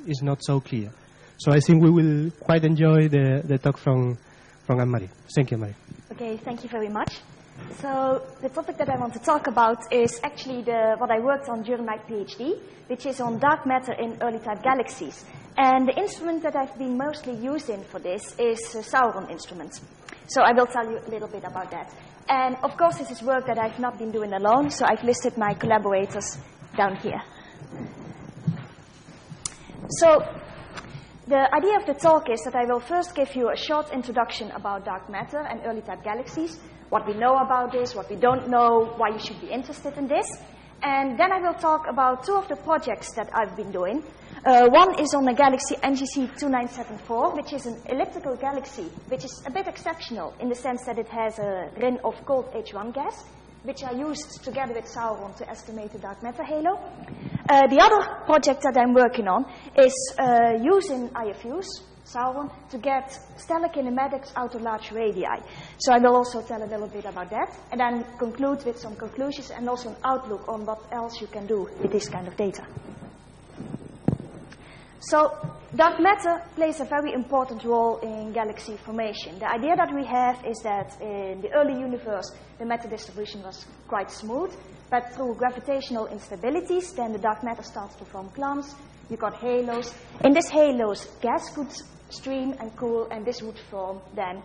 is not so clear. So I think we will quite enjoy the talk from Anne-Marie. Thank you, Marie. Okay, thank you very much. So the topic that I want to talk about is actually what I worked on during my PhD, which is on dark matter in early type galaxies. And the instrument that I've been mostly using for this is SAURON instrument. So I will tell you a little bit about that. And of course, this is work that I've not been doing alone, so I've listed my collaborators down here. So the idea of the talk is that I will first give you a short introduction about dark matter and early type galaxies, what we know about this, what we don't know, why you should be interested in this. And then I will talk about two of the projects that I've been doing. One is on the galaxy NGC 2974, which is an elliptical galaxy, which is a bit exceptional in the sense that it has a ring of cold H1 gas, which are used together with SAURON to estimate the dark matter halo. The other project that I'm working on is using IFUs, SAURON, to get stellar kinematics out of large radii. So I will also tell a little bit about that, and then conclude with some conclusions and also an outlook on what else you can do with this kind of data. So dark matter plays a very important role in galaxy formation. The idea that we have is that in the early universe, the matter distribution was quite smooth, but through gravitational instabilities, then the dark matter starts to form clumps. You got halos. In these halos, gas could stream and cool, and this would form then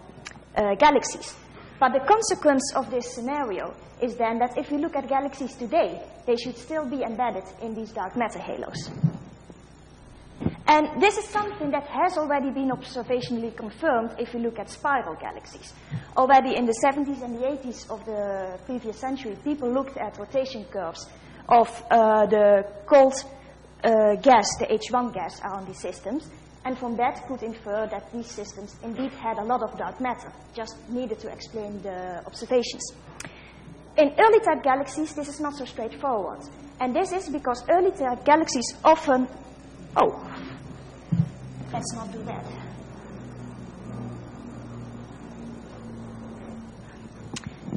galaxies. But the consequence of this scenario is then that if you look at galaxies today, they should still be embedded in these dark matter halos. And this is something that has already been observationally confirmed if you look at spiral galaxies. Already in the 70s and the 80s of the previous century, people looked at rotation curves of the cold gas, the H1 gas, around these systems. And from that could infer that these systems indeed had a lot of dark matter, just needed to explain the observations. In early type galaxies, this is not so straightforward. And this is because early type galaxies often... Oh, let's not do that.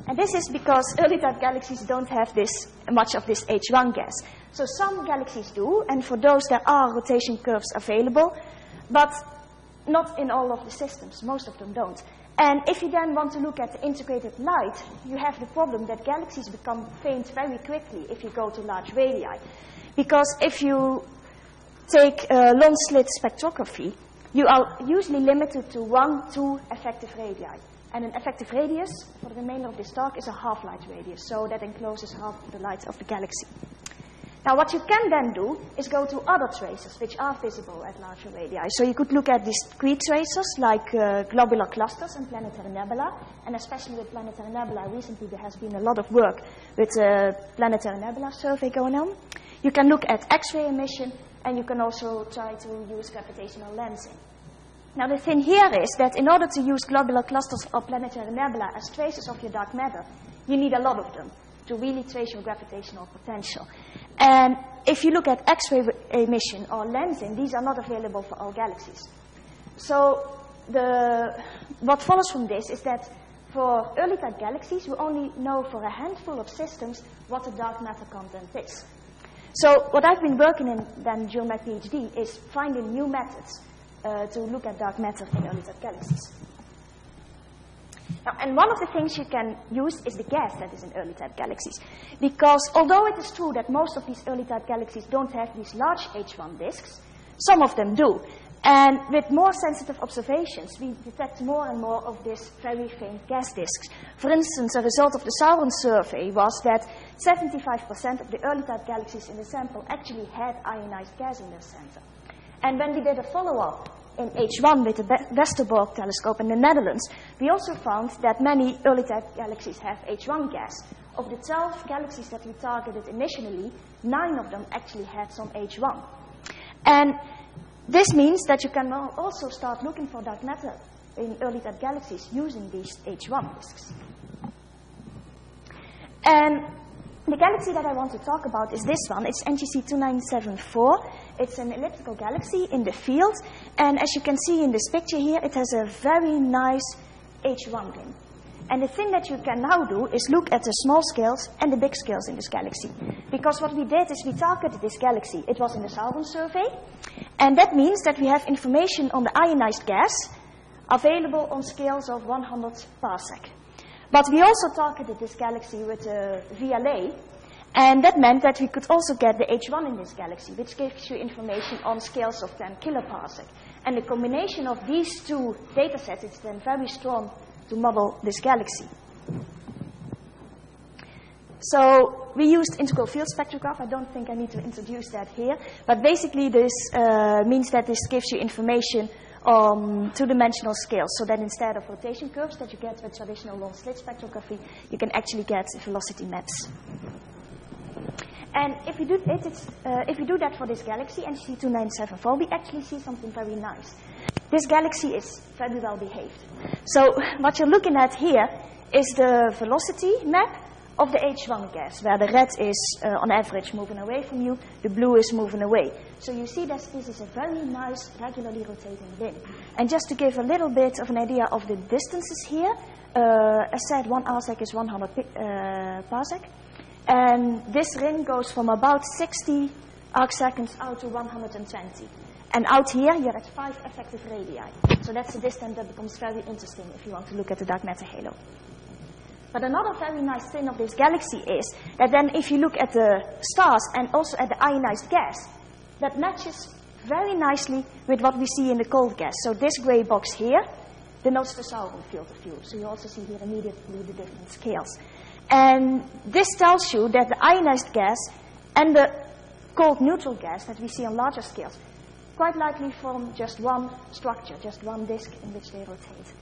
And this is because early type galaxies don't have much of this H1 gas. So some galaxies do, and for those there are rotation curves available, but not in all of the systems. Most of them don't. And if you then want to look at the integrated light, you have the problem that galaxies become faint very quickly if you go to large radii. Because if you take long slit spectrography, you are usually limited to 1-2 effective radii. And an effective radius for the remainder of this talk is a half-light radius, so that encloses half the light of the galaxy. Now what you can then do is go to other tracers which are visible at larger radii. So you could look at discrete tracers like globular clusters and planetary nebula, and especially with planetary nebula recently there has been a lot of work with planetary nebula survey going on. You can look at X-ray emission, and you can also try to use gravitational lensing. Now the thing here is that in order to use globular clusters or planetary nebula as tracers of your dark matter, you need a lot of them to really trace your gravitational potential. And if you look at X-ray emission or lensing, these are not available for all galaxies. So what follows from this is that for early type galaxies, we only know for a handful of systems what the dark matter content is. So what I've been working in then during my PhD is finding new methods to look at dark matter in early type galaxies. Now, and one of the things you can use is the gas that is in early type galaxies. Because although it is true that most of these early type galaxies don't have these large H1 disks, some of them do. And with more sensitive observations, we detect more and more of these very faint gas disks. For instance, a result of the SAURON survey was that 75% of the early type galaxies in the sample actually had ionized gas in their center. And when we did a follow-up in H1 with the Westerbork telescope in the Netherlands, we also found that many early type galaxies have H1 gas. Of the 12 galaxies that we targeted initially, 9 of them actually had some H1. And this means that you can now also start looking for dark matter in early type galaxies using these H1 disks. And the galaxy that I want to talk about is this one. It's NGC 2974. It's an elliptical galaxy in the field. And as you can see in this picture here, it has a very nice H1 ring. And the thing that you can now do is look at the small scales and the big scales in this galaxy. Because what we did is we targeted this galaxy. It was in the SAURON survey. And that means that we have information on the ionized gas available on scales of 100 parsec. But we also targeted this galaxy with a VLA, and that meant that we could also get the H1 in this galaxy, which gives you information on scales of 10 kiloparsec. And the combination of these two data sets is then very strong to model this galaxy. So we used integral field spectrograph. I don't think I need to introduce that here. But basically this means that this gives you information on two-dimensional scales, so that instead of rotation curves that you get with traditional long-slit spectrography, you can actually get velocity maps. And if we do that for this galaxy, NGC 2974, we actually see something very nice. This galaxy is very well behaved. So what you're looking at here is the velocity map of the H1 gas, where the red is on average moving away from you, the blue is moving away. So you see that this is a very nice regularly rotating ring. And just to give a little bit of an idea of the distances here, as said, 1 arsec is 100 parsec. And this ring goes from about 60 arc seconds out to 120. And out here, you're at 5 effective radii. So that's a distance that becomes very interesting if you want to look at the dark matter halo. But another very nice thing of this galaxy is that then if you look at the stars and also at the ionized gas, that matches very nicely with what we see in the cold gas. So this gray box here denotes the SAURON field of view. So you also see here immediately the different scales. And this tells you that the ionized gas and the cold neutral gas that we see on larger scales quite likely form just one structure, just one disk in which they rotate.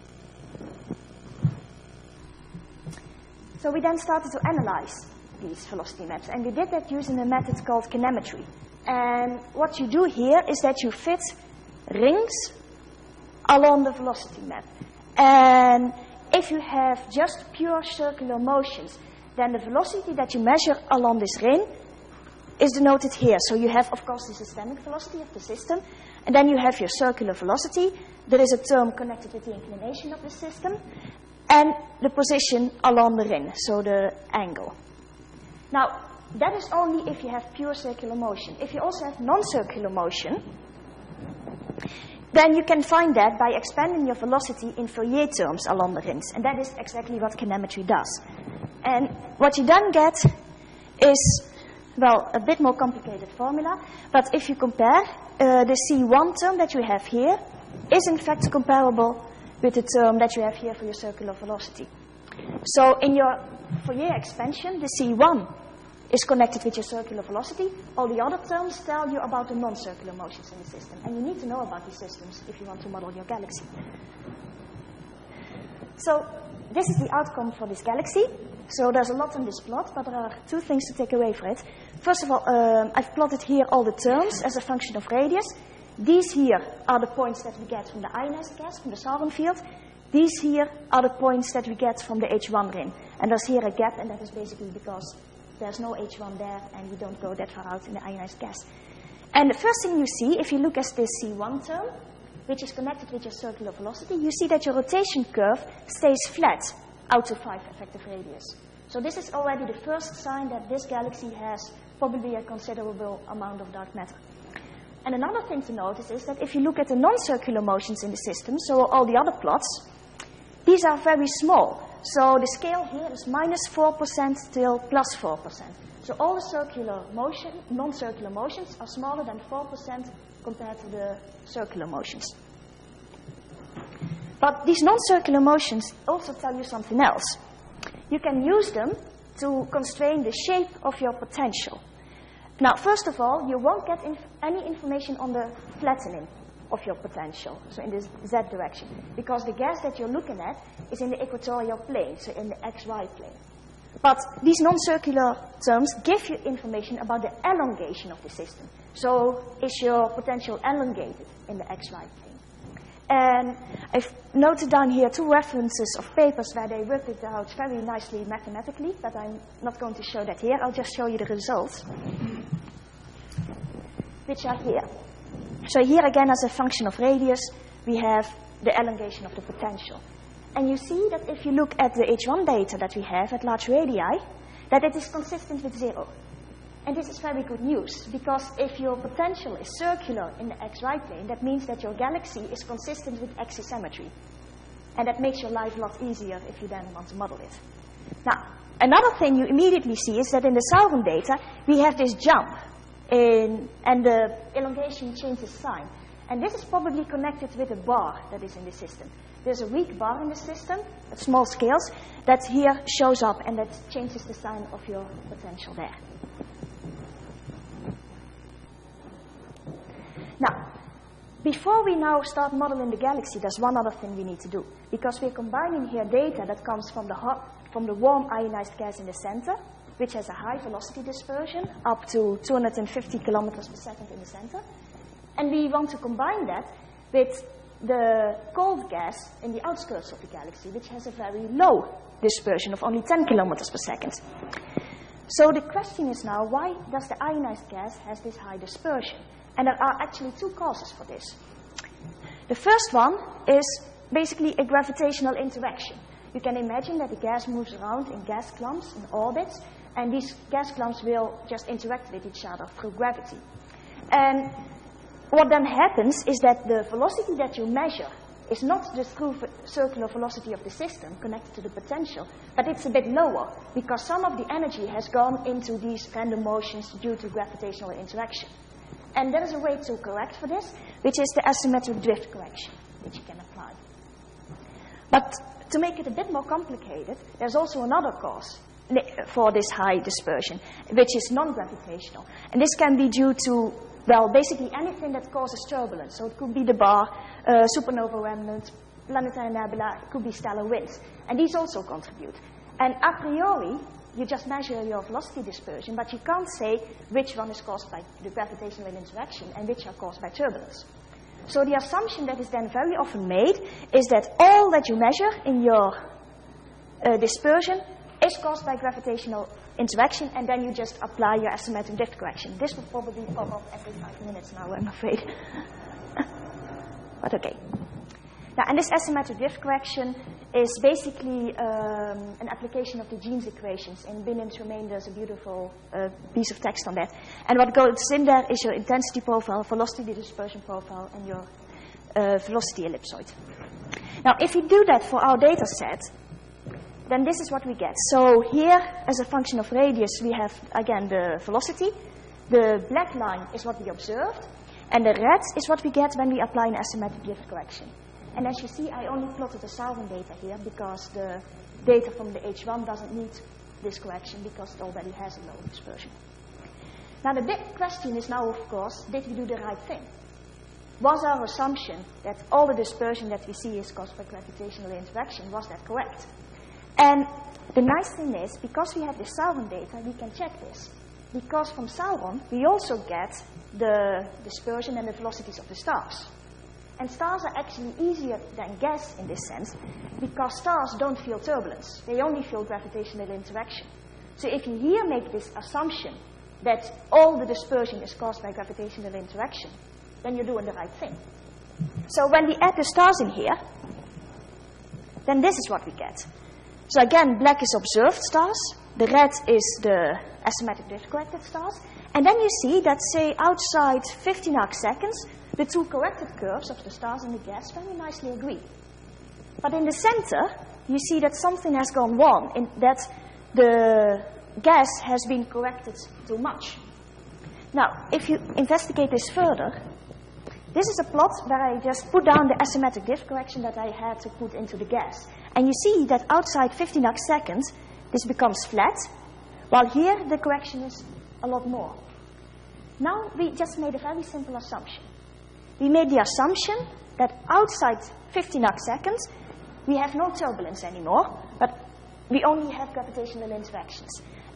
So we then started to analyze these velocity maps, and we did that using a method called kinematry. And what you do here is that you fit rings along the velocity map. And if you have just pure circular motions, then the velocity that you measure along this ring is denoted here. So you have, of course, the systemic velocity of the system, and then you have your circular velocity. There is a term connected with the inclination of the system, and the position along the ring, so the angle. Now, that is only if you have pure circular motion. If you also have non-circular motion, then you can find that by expanding your velocity in Fourier terms along the rings. And that is exactly what kinematry does. And what you then get is, well, a bit more complicated formula. But if you compare, the C1 term that you have here is in fact comparable with the term that you have here for your circular velocity. So in your Fourier expansion, the C1 is connected with your circular velocity. All the other terms tell you about the non-circular motions in the system. And you need to know about these systems if you want to model your galaxy. So this is the outcome for this galaxy. So there's a lot in this plot, but there are two things to take away from it. First of all, I've plotted here all the terms as a function of radius. These here are the points that we get from the ionized gas, from the SAURON field. These here are the points that we get from the H1 ring. And there's here a gap, and that is basically because there's no H1 there, and we don't go that far out in the ionized gas. And the first thing you see, if you look at this C1 term, which is connected with your circular velocity, you see that your rotation curve stays flat out to 5 effective radius. So this is already the first sign that this galaxy has probably a considerable amount of dark matter. And another thing to notice is that if you look at the non-circular motions in the system, so all the other plots, these are very small. So the scale here is -4% till +4%. So all the circular motion, non-circular motions are smaller than 4% compared to the circular motions. But these non-circular motions also tell you something else. You can use them to constrain the shape of your potential. Now, first of all, you won't get any information on the flattening of your potential, so in this Z direction, because the gas that you're looking at is in the equatorial plane, so in the XY plane. But these non-circular terms give you information about the elongation of the system. So is your potential elongated in the XY plane? And I've noted down here 2 references of papers where they worked it out very nicely mathematically, but I'm not going to show that here. I'll just show you the results, which are here. So here again, as a function of radius, we have the elongation of the potential. And you see that if you look at the H1 data that we have at large radii, that it is consistent with 0. And this is very good news, because if your potential is circular in the xy plane, that means that your galaxy is consistent with axis symmetry. And that makes your life a lot easier if you then want to model it. Now, another thing you immediately see is that in the SAURON data, we have this jump, and the elongation changes sign. And this is probably connected with a bar that is in the system. There's a weak bar in the system at small scales that here shows up, and that changes the sign of your potential there. Now, before we now start modeling the galaxy, there's one other thing we need to do. Because we're combining here data that comes from the warm ionized gas in the center, which has a high velocity dispersion, up to 250 kilometers per second in the center. And we want to combine that with the cold gas in the outskirts of the galaxy, which has a very low dispersion of only 10 kilometers per second. So the question is now, why does the ionized gas has this high dispersion? And there are actually two causes for this. The first one is basically a gravitational interaction. You can imagine that the gas moves around in gas clumps, in orbits, and these gas clumps will just interact with each other through gravity. And what then happens is that the velocity that you measure is not the true circular velocity of the system connected to the potential, but it's a bit lower, because some of the energy has gone into these random motions due to gravitational interaction. And there is a way to correct for this, which is the asymmetric drift correction, which you can apply. But to make it a bit more complicated, there's also another cause for this high dispersion, which is non-gravitational. And this can be due to, well, basically anything that causes turbulence. So it could be the bar, supernova remnants, planetary nebula, it could be stellar winds. And these also contribute. And a priori, you just measure your velocity dispersion, but you can't say which one is caused by the gravitational interaction and which are caused by turbulence. So the assumption that is then very often made is that all that you measure in your dispersion is caused by gravitational interaction, and then you just apply your asymmetric drift correction. This will probably pop up every 5 minutes now, I'm afraid. But okay. Now, and this asymmetric drift correction is basically an application of the Jeans equations. In Binion's Remain, there's a beautiful piece of text on that. And what goes in there is your intensity profile, velocity dispersion profile, and your velocity ellipsoid. Now, if we do that for our data set, then this is what we get. So here, as a function of radius, we have, again, the velocity. The black line is what we observed. And the red is what we get when we apply an asymmetric drift correction. And as you see, I only plotted the SAURON data here because the data from the H1 doesn't need this correction because it already has a low dispersion. Now the big question is now, of course, did we do the right thing? Was our assumption that all the dispersion that we see is caused by gravitational interaction, was that correct? And the nice thing is, because we have the SAURON data, we can check this. Because from SAURON, we also get the dispersion and the velocities of the stars. And stars are actually easier than gas in this sense, because stars don't feel turbulence. They only feel gravitational interaction. So if you here make this assumption that all the dispersion is caused by gravitational interaction, then you're doing the right thing. So when we add the stars in here, then this is what we get. So again, black is observed stars. The red is the asymmetric drift corrected stars. And then you see that, say, outside 15 arc seconds, the two corrected curves of the stars and the gas very nicely agree. But in the center, you see that something has gone wrong, in that the gas has been corrected too much. Now, if you investigate this further, this is a plot where I just put down the asymmetric drift correction that I had to put into the gas. And you see that outside 15 arc seconds, this becomes flat, while here the correction is a lot more. Now we just made a very simple assumption. We made the assumption that outside 15 arc seconds, we have no turbulence anymore, but we only have gravitational interactions.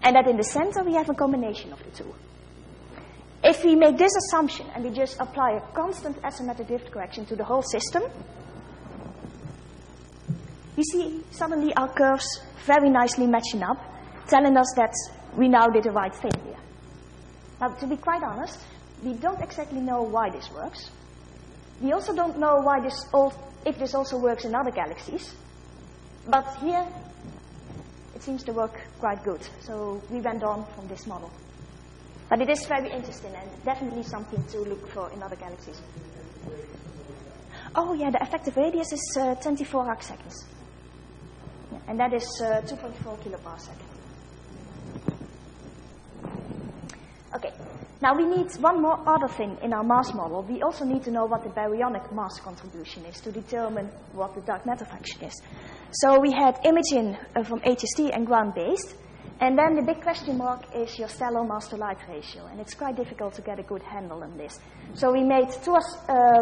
And that in the center, we have a combination of the two. If we make this assumption and we just apply a constant asymmetric drift correction to the whole system, we see suddenly our curves very nicely matching up, telling us that we now did the right thing here. Now, to be quite honest, we don't exactly know why this works. We also don't know why if this also works in other galaxies. But here, it seems to work quite good. So we went on from this model. But it is very interesting and definitely something to look for in other galaxies. Oh yeah, the effective radius is 24 arc seconds. Yeah, and that is 2.4 kiloparsec. Okay, now we need one more other thing in our mass model. We also need to know what the baryonic mass contribution is to determine what the dark matter fraction is. So we had imaging from HST and ground-based. And then the big question mark is your stellar mass-to-light ratio. And it's quite difficult to get a good handle on this. So we made two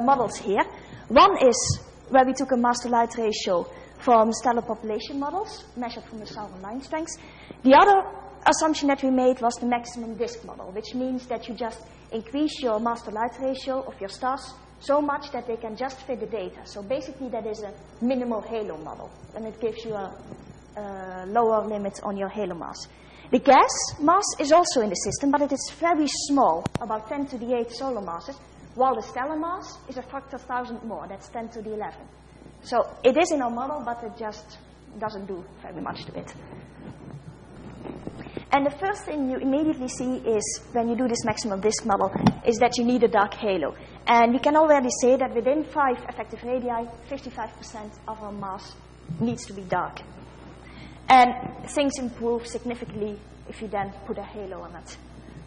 models here. One is where we took a mass-to-light ratio from stellar population models, measured from the SAURON line strengths. The other assumption that we made was the maximum disk model, which means that you just increase your mass-to-light ratio of your stars so much that they can just fit the data. So basically that is a minimal halo model. And it gives you a lower limit on your halo mass. The gas mass is also in the system, but it is very small, about 10 to the 8 solar masses, while the stellar mass is a factor 1,000 more, that's 10 to the 11. So it is in our model, but it just doesn't do very much to it. And the first thing you immediately see is, when you do this maximal disk model, is that you need a dark halo. And we can already say that within 5 effective radii, 55% of our mass needs to be dark. And things improve significantly if you then put a halo on it.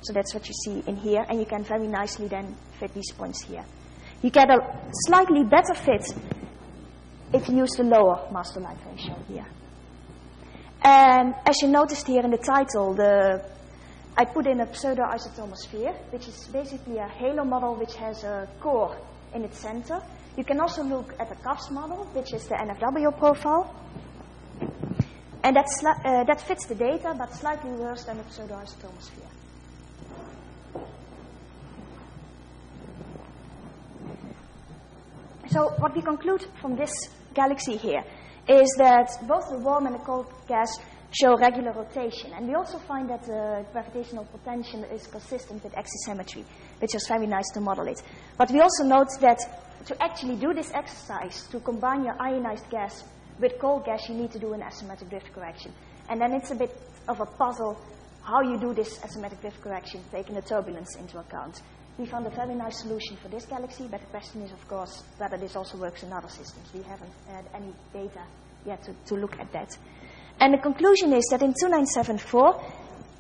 So that's what you see in here, and you can very nicely then fit these points here. You get a slightly better fit if you use the lower mass-to-light ratio here. And as you noticed here in the title, I put in a pseudo-isotomosphere, which is basically a halo model which has a core in its center. You can also look at the CAFS model, which is the NFW profile. And that fits the data, but slightly worse than the pseudo-isotomosphere. So what we conclude from this galaxy here is that both the warm and the cold gas show regular rotation. And we also find that the gravitational potential is consistent with axisymmetry, which is very nice to model it. But we also note that to actually do this exercise, to combine your ionized gas with cold gas, you need to do an asymmetric drift correction. And then it's a bit of a puzzle how you do this asymmetric drift correction, taking the turbulence into account. We found a very nice solution for this galaxy, but the question is, of course, whether this also works in other systems. We haven't had any data yet to look at that. And the conclusion is that in 2974,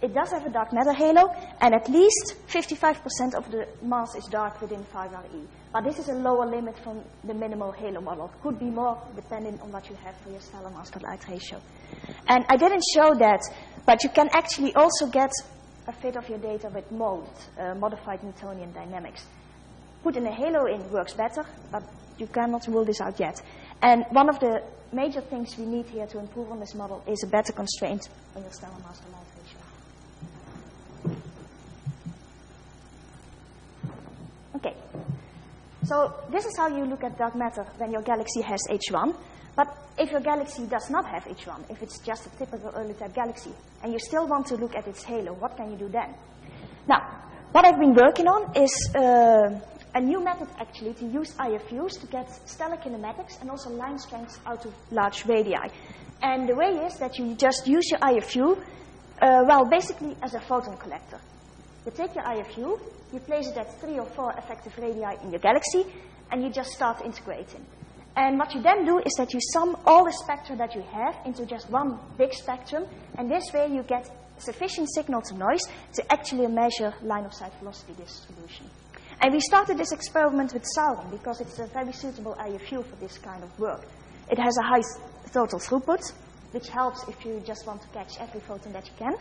it does have a dark matter halo, and at least 55% of the mass is dark within 5 RE. But this is a lower limit from the minimal halo model. Could be more depending on what you have for your stellar mass-to-light ratio. And I didn't show that, but you can actually also get a fit of your data with MODE, modified Newtonian dynamics. Putting a halo in works better, but you cannot rule this out yet. And one of the major things we need here to improve on this model is a better constraint on your stellar mass-to-light ratio. Okay, so this is how you look at dark matter when your galaxy has H1. But if your galaxy does not have H1, if it's just a typical early-type galaxy, and you still want to look at its halo, what can you do then? Now, what I've been working on is a new method, actually, to use IFUs to get stellar kinematics and also line strengths out of large radii. And the way is that you just use your IFU, well, basically as a photon collector. You take your IFU, you place it at 3 or 4 effective radii in your galaxy, and you just start integrating. And what you then do is that you sum all the spectra that you have into just one big spectrum, and this way you get sufficient signal to noise to actually measure line-of-sight velocity distribution. And we started this experiment with SAURON because it's a very suitable IFU for this kind of work. It has a high total throughput, which helps if you just want to catch every photon that you can.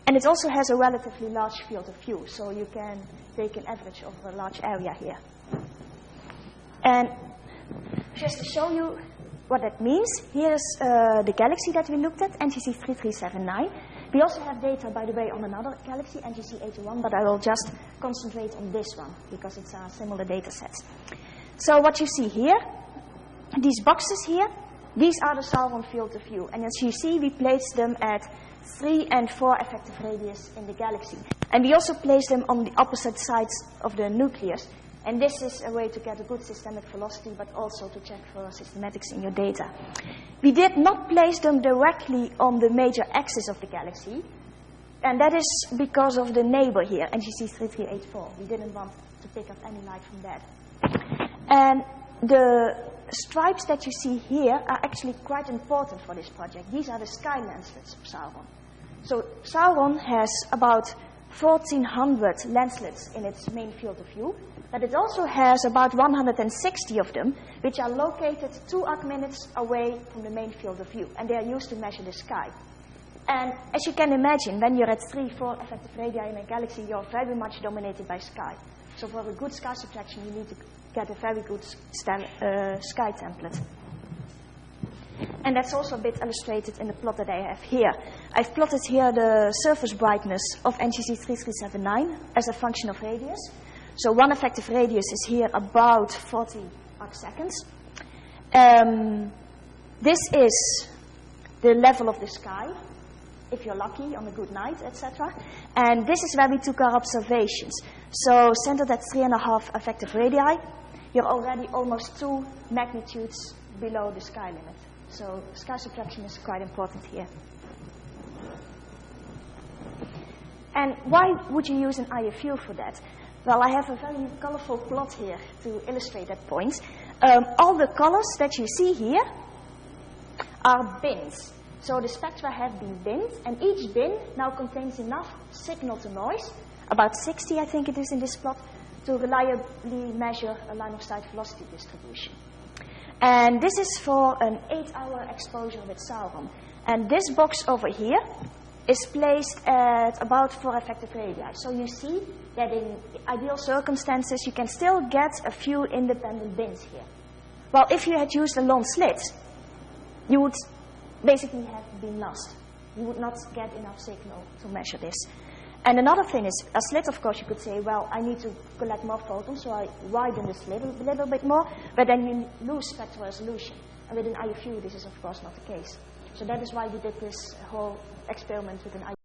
And it also has a relatively large field of view, so you can take an average over a large area here. And just to show you what that means, here's the galaxy that we looked at, NGC 3379. We also have data, by the way, on another galaxy, NGC 81, but I will just concentrate on this one because it's a similar data set. So what you see here, these boxes here, these are the SAURON field of view. And as you see, we placed them at 3 and 4 effective radius in the galaxy. And we also placed them on the opposite sides of the nucleus. And this is a way to get a good systemic velocity, but also to check for systematics in your data. We did not place them directly on the major axis of the galaxy, And that is because of the neighbor here, NGC 3384. We didn't want to pick up any light from that. And the stripes that you see here are actually quite important for this project. These are the sky lenslets of SAURON. So SAURON has about 1,400 lenslets in its main field of view, but it also has about 160 of them, which are located 2 arc-minutes away from the main field of view, and they are used to measure the sky. And as you can imagine, when you're at 3-4 effective radii in a galaxy, you're very much dominated by sky. So for a good sky subtraction, you need to get a very good sky template. And that's also a bit illustrated in the plot that I have here. I've plotted here the surface brightness of NGC 3379 as a function of radius. So one effective radius is here about 40 arcseconds. This is the level of the sky, if you're lucky, on a good night, etc. And this is where we took our observations. So centered at 3.5 effective radii, you're already almost 2 magnitudes below the sky limit. So sky subtraction is quite important here. And why would you use an IFU for that? Well, I have a very colorful plot here to illustrate that point. All the colors that you see here are bins. So the spectra have been binned, and each bin now contains enough signal to noise, about 60 I think it is in this plot, to reliably measure a line of sight velocity distribution. And this is for an 8-hour exposure with SAURON. And this box over here is placed at about 4 effective radii. So you see that in ideal circumstances, you can still get a few independent bins here. Well, if you had used a long slit, you would basically have been lost. You would not get enough signal to measure this. And another thing is, a slit, of course, you could say, well, I need to collect more photons, so I widen the slit a little bit more, but then you lose spectral resolution. And with an IFU, this is, of course, not the case. So that is why we did this whole experiment with an IFU.